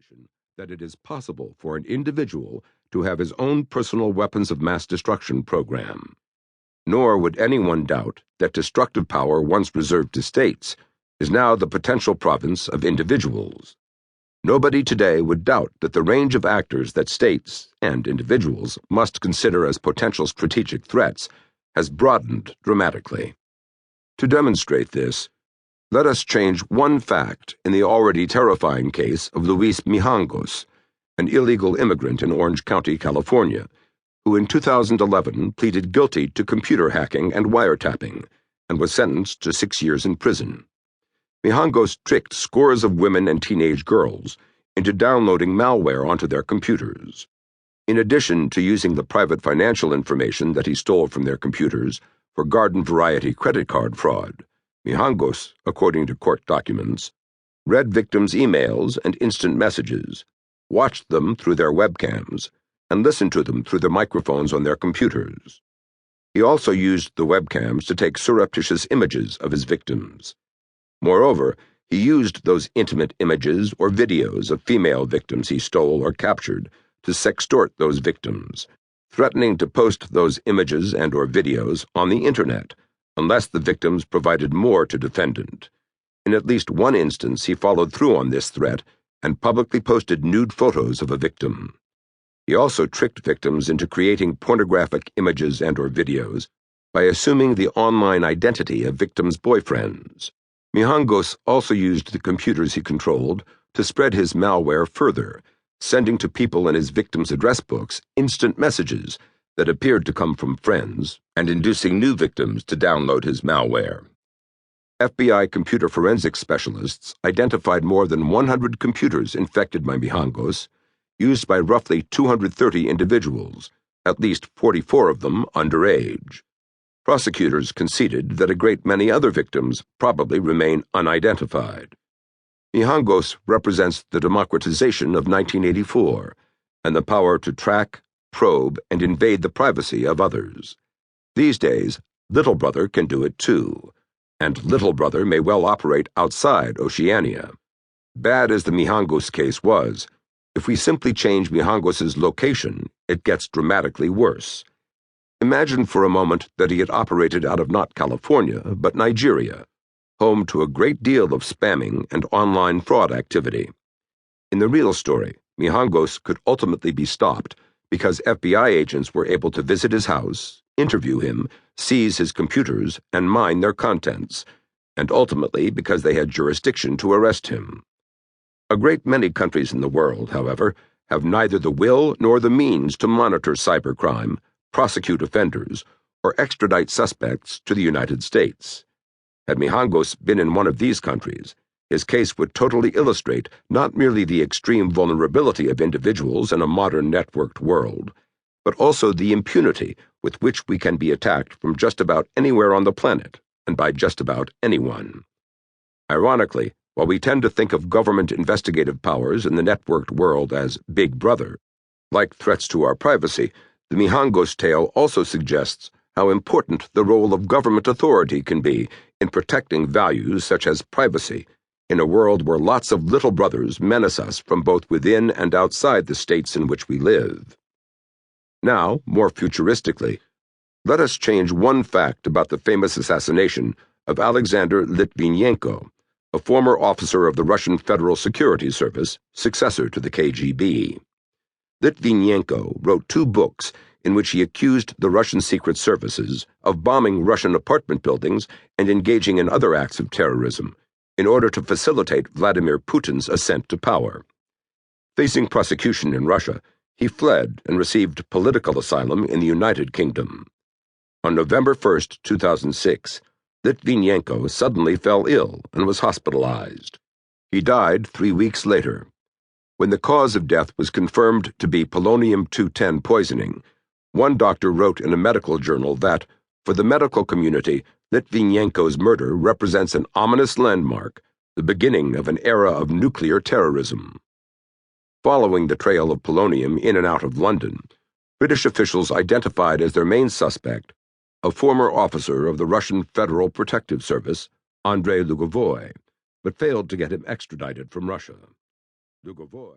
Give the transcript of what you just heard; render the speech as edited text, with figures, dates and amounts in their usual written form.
speculation that it is possible for an individual to have his own personal weapons of mass destruction program. Nor would anyone doubt that destructive power once reserved to states is now the potential province of individuals. Nobody today would doubt that the range of actors that states and individuals must consider as potential strategic threats has broadened dramatically. To demonstrate this, let us change one fact in the already terrifying case of Luis Mijangos, an illegal immigrant in Orange County, California, who in 2011 pleaded guilty to computer hacking and wiretapping and was sentenced to 6 years in prison. Mijangos tricked scores of women and teenage girls into downloading malware onto their computers. In addition to using the private financial information that he stole from their computers for garden variety credit card fraud, Mijangos, according to court documents, read victims' emails and instant messages, watched them through their webcams, and listened to them through the microphones on their computers. He also used the webcams to take surreptitious images of his victims. Moreover, he used those intimate images or videos of female victims he stole or captured to sextort those victims, threatening to post those images and or videos on the internet unless the victims provided more to defendant. In at least one instance, he followed through on this threat and publicly posted nude photos of a victim. He also tricked victims into creating pornographic images and or videos by assuming the online identity of victims' boyfriends. Mijangos also used the computers he controlled to spread his malware further, sending to people in his victims' address books instant messages that appeared to come from friends and inducing new victims to download his malware. FBI computer forensics specialists identified more than 100 computers infected by Mijangos, used by roughly 230 individuals, at least 44 of them underage. Prosecutors conceded that a great many other victims probably remain unidentified. Mijangos represents the democratization of 1984 and the power to track, probe, and invade the privacy of others. These days, Little Brother can do it too, and Little Brother may well operate outside Oceania. Bad as the Mijangos case was, if we simply change Mijangos' location, it gets dramatically worse. Imagine for a moment that he had operated out of not California, but Nigeria, home to a great deal of spamming and online fraud activity. In the real story, Mijangos could ultimately be stopped because FBI agents were able to visit his house, interview him, seize his computers, and mine their contents, and ultimately because they had jurisdiction to arrest him. A great many countries in the world, however, have neither the will nor the means to monitor cybercrime, prosecute offenders, or extradite suspects to the United States. Had Mijangos been in one of these countries, his case would totally illustrate not merely the extreme vulnerability of individuals in a modern networked world, but also the impunity with which we can be attacked from just about anywhere on the planet and by just about anyone. Ironically, while we tend to think of government investigative powers in the networked world as Big Brother, like threats to our privacy, the Mijangos tale also suggests how important the role of government authority can be in protecting values such as privacy in a world where lots of little brothers menace us from both within and outside the states in which we live. Now, more futuristically, let us change one fact about the famous assassination of Alexander Litvinenko, a former officer of the Russian Federal Security Service, successor to the KGB. Litvinenko wrote 2 books in which he accused the Russian secret services of bombing Russian apartment buildings and engaging in other acts of terrorism in order to facilitate Vladimir Putin's ascent to power. Facing prosecution in Russia, he fled and received political asylum in the United Kingdom. On November 1, 2006, Litvinenko suddenly fell ill and was hospitalized. He died 3 weeks later. When the cause of death was confirmed to be polonium-210 poisoning, one doctor wrote in a medical journal that, for the medical community, Litvinenko's murder represents an ominous landmark, the beginning of an era of nuclear terrorism. Following the trail of polonium in and out of London, British officials identified as their main suspect a former officer of the Russian Federal Protective Service, Andrei Lugovoy, but failed to get him extradited from Russia. Lugovoy